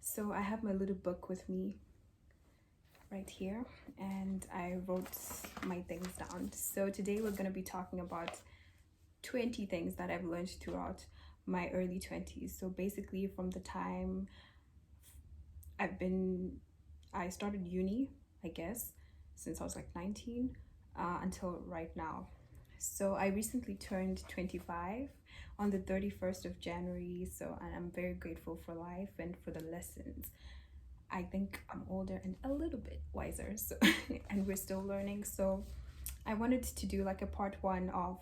So I have my little book with me right here, and I wrote my things down. So today we're going to be talking about 20 things that I've learned throughout my early 20s. So basically from the time I started uni, I guess, since I was like 19 until right now. So I recently turned 25 on the 31st of January. So and I'm very grateful for life and for the lessons. I think I'm older and a little bit wiser, so and we're still learning. So I wanted to do like a part one of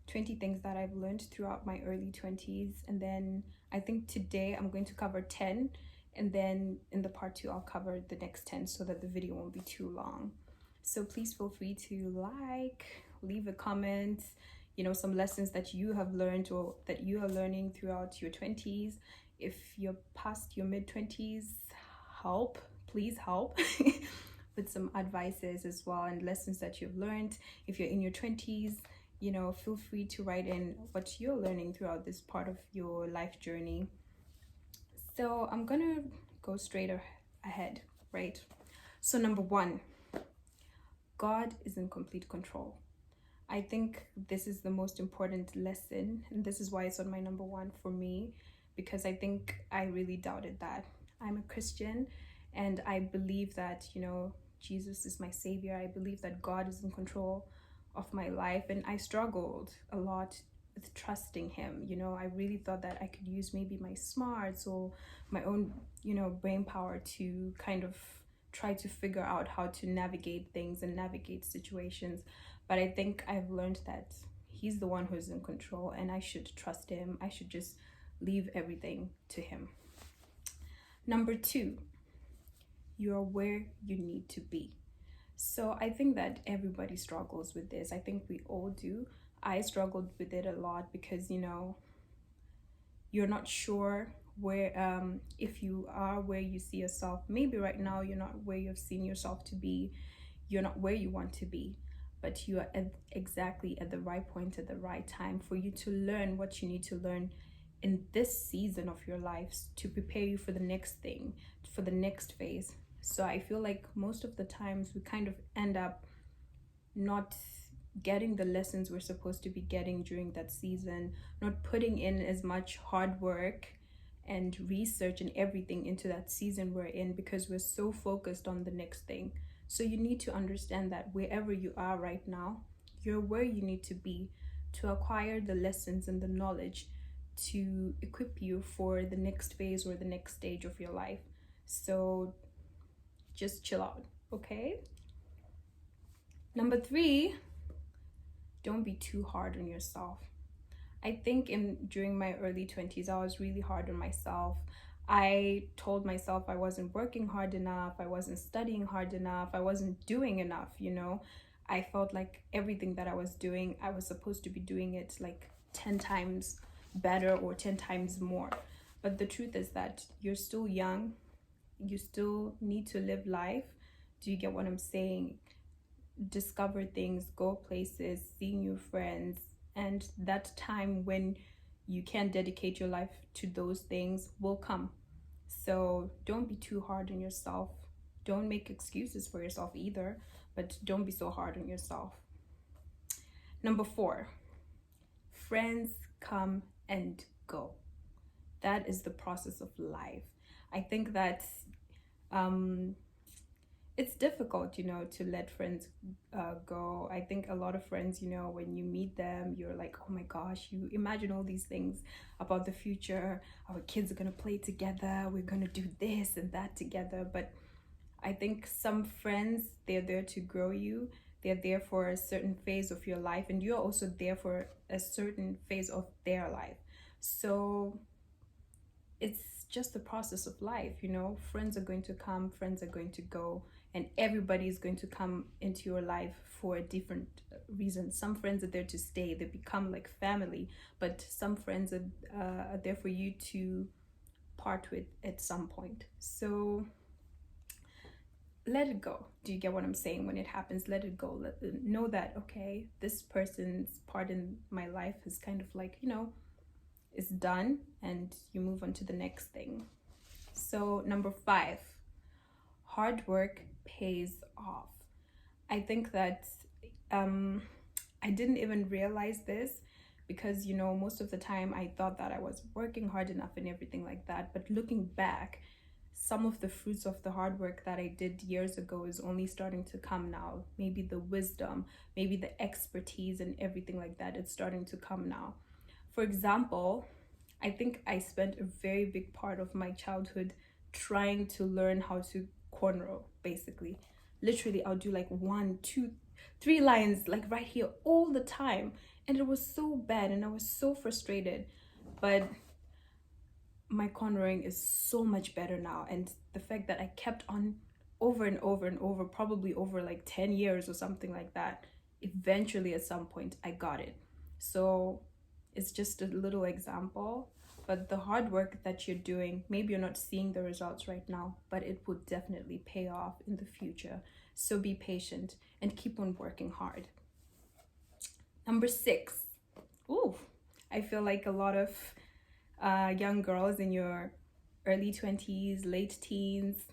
20 things that I've learned throughout my early 20s, and then I think today I'm going to cover 10, and then in the part two I'll cover the next 10 so that the video won't be too long. So please feel free to leave a comment, some lessons that you have learned or that you are learning throughout your 20s. If you're past your mid-20s, please help with some advices as well and lessons that you've learned. If you're in your 20s, feel free to write in what you're learning throughout this part of your life journey. So I'm gonna go straight ahead, right? So number one, God is in complete control. I think this is the most important lesson, and this is why it's on my number one for me, because I think I really doubted that. I'm a Christian and I believe that, Jesus is my savior. I believe that God is in control of my life, and I struggled a lot with trusting him. I really thought that I could use maybe my smarts or my own, brain power to kind of try to figure out how to navigate things and navigate situations. But I think I've learned that he's the one who's in control and I should trust him. I should just leave everything to him. Number two, you're where you need to be. So I think that everybody struggles with this. I think we all do. I struggled with it a lot because, you're not sure where, if you are where you see yourself. Maybe right now you're not where you've seen yourself to be. You're not where you want to be, but you are exactly at the right point at the right time for you to learn what you need to learn in this season of your lives to prepare you for the next thing, for the next phase. So I feel like most of the times we kind of end up not getting the lessons we're supposed to be getting during that season, not putting in as much hard work and research and everything into that season we're in because we're so focused on the next thing. So you need to understand that wherever you are right now, you're where you need to be to acquire the lessons and the knowledge to equip you for the next phase or the next stage of your life. So just chill out, okay? Number three, don't be too hard on yourself. I think during my early 20s, I was really hard on myself. I told myself I wasn't working hard enough, I wasn't studying hard enough, I wasn't doing enough, I felt like everything that I was doing, I was supposed to be doing it like 10 times better or 10 times more. But the truth is that you're still young, you still need to live life. Do you get what I'm saying? Discover things, go places, see new friends, and that time when you can dedicate your life to those things will come. So don't be too hard on yourself. Don't make excuses for yourself either, but don't be so hard on yourself. Number four, friends come and go. That is the process of life. I think that it's difficult, to let friends go. I think a lot of friends, when you meet them, you're like, oh my gosh, you imagine all these things about the future. Our kids are going to play together. We're going to do this and that together. But I think some friends, they're there to grow you. They're there for a certain phase of your life, and you're also there for a certain phase of their life. So it's just the process of life, friends are going to come, friends are going to go, and everybody is going to come into your life for a different reason. Some friends are there to stay, they become like family, but some friends are there for you to part with at some point. So let it go. Do you get what I'm saying? When it happens, let it go. Know that, okay, this person's part in my life is kind of like, is done, and you move on to the next thing. So number 5, hard work pays off. I think that I didn't even realize this because, most of the time I thought that I was working hard enough and everything like that. But looking back, some of the fruits of the hard work that I did years ago is only starting to come now. Maybe the wisdom, maybe the expertise and everything like that, it's starting to come now. For example, I think I spent a very big part of my childhood trying to learn how to cornrow, basically. Literally, I'll do like 1, 2, 3 lines, like right here all the time. And it was so bad and I was so frustrated. But my cornrowing is so much better now. And the fact that I kept on over and over and over, probably over like 10 years or something like that, eventually at some point I got it. So it's just a little example, but the hard work that you're doing, maybe you're not seeing the results right now, but it will definitely pay off in the future. So be patient and keep on working hard. Number 6. Ooh, I feel like a lot of young girls in your early 20s, late teens,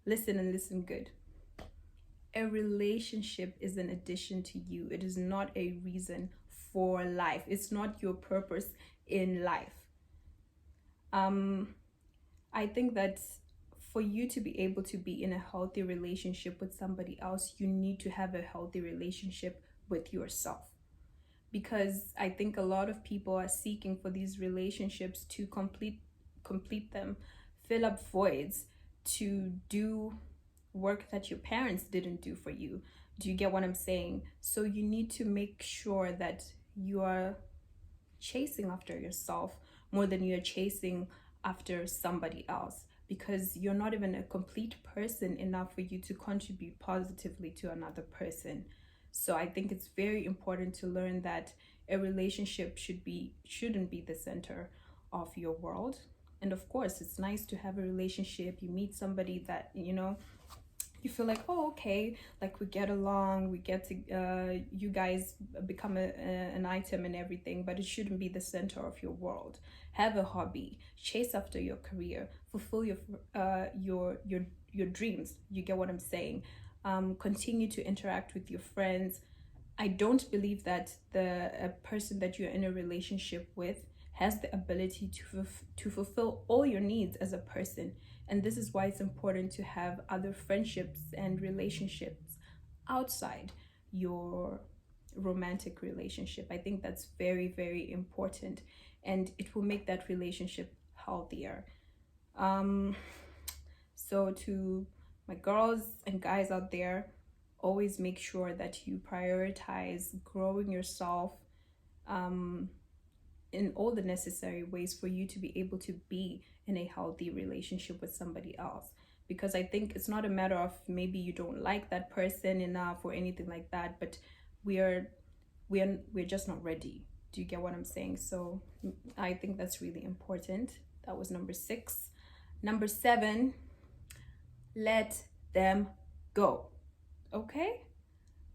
listen and listen good. A relationship is an addition to you. It is not a reason for life. It's not your purpose in life. I think that for you to be able to be in a healthy relationship with somebody else, you need to have a healthy relationship with yourself. Because I think a lot of people are seeking for these relationships to complete them, fill up voids, to do work that your parents didn't do for you. Do you get what I'm saying? So you need to make sure that you are chasing after yourself more than you're chasing after somebody else, because you're not even a complete person enough for you to contribute positively to another person. So I think it's very important to learn that a relationship shouldn't be the center of your world. And of course, it's nice to have a relationship. You meet somebody that, you feel like, oh, okay, like we get along, we get to, you guys become an item and everything, but it shouldn't be the center of your world. Have a hobby, chase after your career, fulfill your dreams. You get what I'm saying? Continue to interact with your friends. I don't believe that a person that you're in a relationship with has the ability to fulfill all your needs as a person. And this is why it's important to have other friendships and relationships outside your romantic relationship. I think that's very, very important, and it will make that relationship healthier. So to my girls and guys out there, always make sure that you prioritize growing yourself in all the necessary ways for you to be able to be in a healthy relationship with somebody else. Because I think it's not a matter of maybe you don't like that person enough or anything like that, but we're just not ready. Do you get what I'm saying? So I think that's really important. That was number 6. Number 7, let them go. Okay?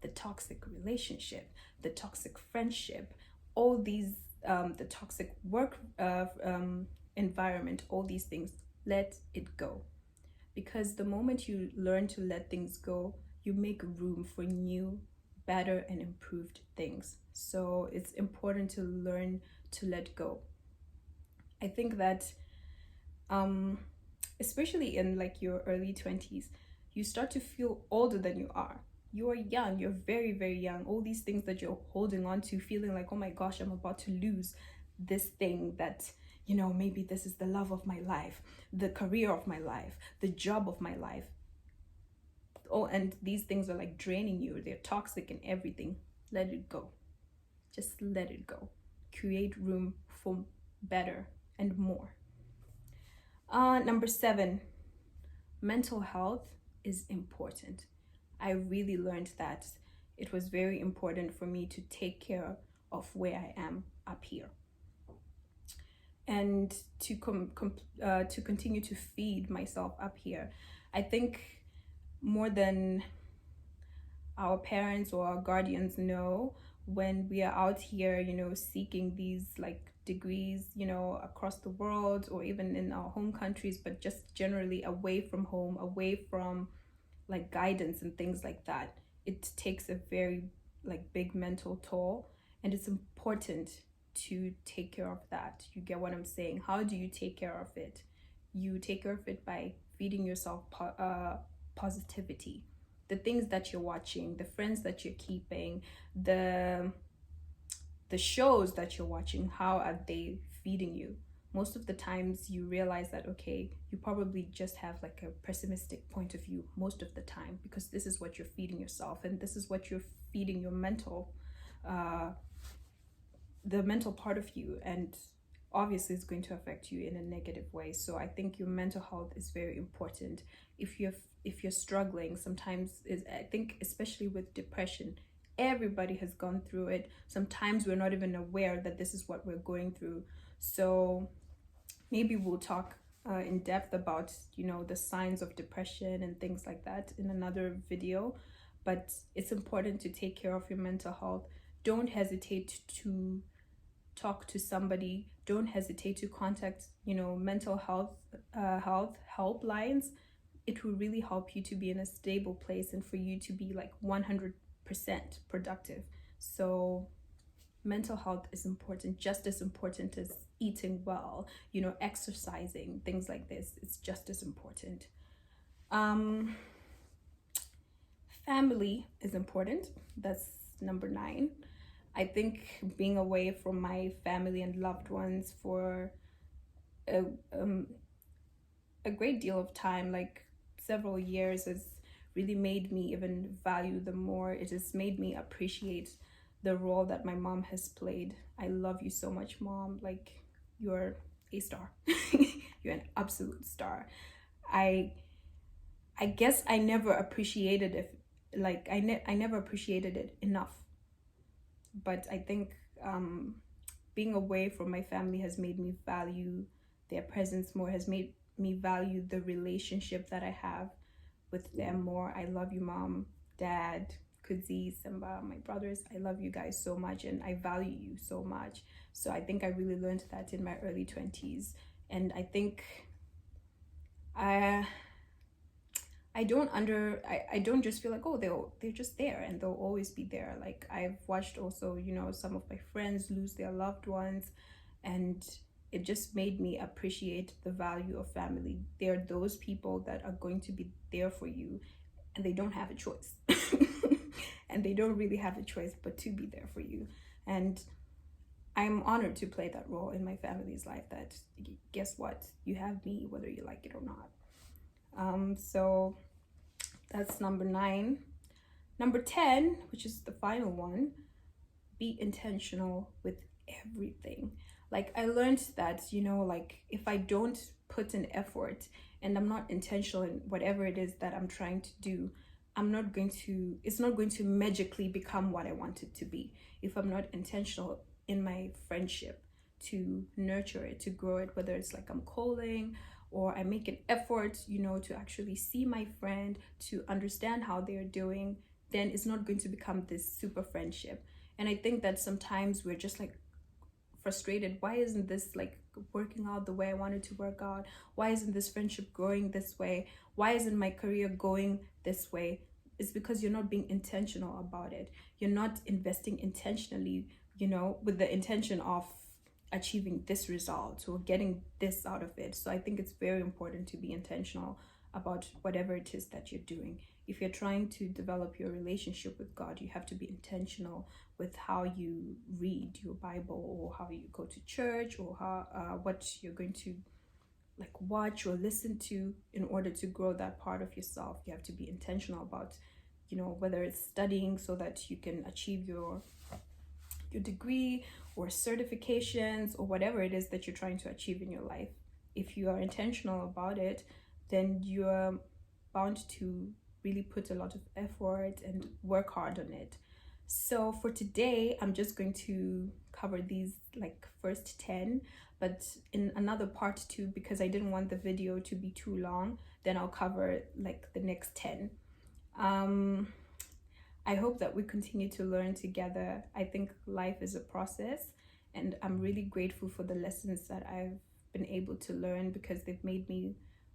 The toxic relationship, the toxic friendship, all these the toxic work environment, all these things, let it go. Because the moment you learn to let things go, you make room for new, better and improved things. So it's important to learn to let go. I think that especially in like your early 20s, you start to feel older than you are. You are young, you're very, very young. All these things that you're holding on to, feeling like, oh my gosh, I'm about to lose this thing that, maybe this is the love of my life, the career of my life, the job of my life. Oh, and these things are like draining you. They're toxic and everything. Let it go. Just let it go. Create room for better and more. Number 7, mental health is important. I really learned that it was very important for me to take care of where I am up here, and to continue to feed myself up here. I think more than our parents or our guardians know, when we are out here, seeking these like degrees, you know, across the world or even in our home countries, but just generally away from home, away from like guidance and things like that, it takes a very like big mental toll, and it's important to take care of that. You get what I'm saying? How do you take care of it? You take care of it by feeding yourself positivity. The things that you're watching, the friends that you're keeping, the shows that you're watching, how are they feeding you? Most of the times you realize that, okay, you probably just have like a pessimistic point of view most of the time, because this is what you're feeding yourself, and this is what you're feeding your mental the mental part of you, and obviously it's going to affect you in a negative way. So I think your mental health is very important. If you're struggling, sometimes is, I think especially with depression, everybody has gone through it. Sometimes we're not even aware that this is what we're going through. So maybe we'll talk in depth about, you know, the signs of depression and things like that in another video. But it's important to take care of your mental health. Don't hesitate to talk to somebody. Don't hesitate to contact, you know, mental health helplines. It will really help you to be in a stable place and for you to be like 100% productive. So mental health is important, just as important as eating well, you know, exercising, things like this. It's just as important. Family is important. That's number 9. I think being away from my family and loved ones for a great deal of time, like several years, has really made me even value them more. It has made me appreciate the role that my mom has played. I love you so much, Mom. Like, you're a star. You're an absolute star. I guess I never appreciated it. Like, I never appreciated it enough. But I think being away from my family has made me value their presence more, has made me value the relationship that I have with them more. I love you, Mom, Dad, Kudzi, Simba, my brothers. I love you guys so much, and I value you so much. So I think I really learned that in my early 20s. And I think I don't just feel like, oh, they're just there and they'll always be there. Like, I've watched also, you know, some of my friends lose their loved ones, and it just made me appreciate the value of family. They're those people that are going to be there for you, and they don't have a choice. And they don't really have a choice but to be there for you. And I'm honored to play that role in my family's life, that guess what? You have me whether you like it or not. So that's number 9. Number 10, which is the final one, be intentional with everything. Like, I learned that, you know, like, if I don't put in effort and I'm not intentional in whatever it is that I'm trying to do, it's not going to magically become what I want it to be. If I'm not intentional in my friendship to nurture it, to grow it, whether it's like I'm calling or I make an effort, you know, to actually see my friend, to understand how they're doing, then it's not going to become this super friendship. And I think that sometimes we're just like frustrated. Why isn't this like working out the way I wanted to work out? Why isn't this friendship growing this way? Why isn't my career going this way? It's because you're not being intentional about it. You're not investing intentionally, you know, with the intention of achieving this result or getting this out of it. So I think it's very important to be intentional about whatever it is that you're doing. If you're trying to develop your relationship with God, you have to be intentional with how you read your Bible, or how you go to church, or how what you're going to like watch or listen to in order to grow that part of yourself. You have to be intentional about, you know, whether it's studying so that you can achieve your degree or certifications or whatever it is that you're trying to achieve in your life. If you are intentional about it, then you're bound to really put a lot of effort and work hard on it. So for today, I'm just going to cover these like first 10, but in another part 2, because I didn't want the video to be too long, then I'll cover like the next 10. I hope that we continue to learn together. I think life is a process, and I'm really grateful for the lessons that I've been able to learn, because they've made me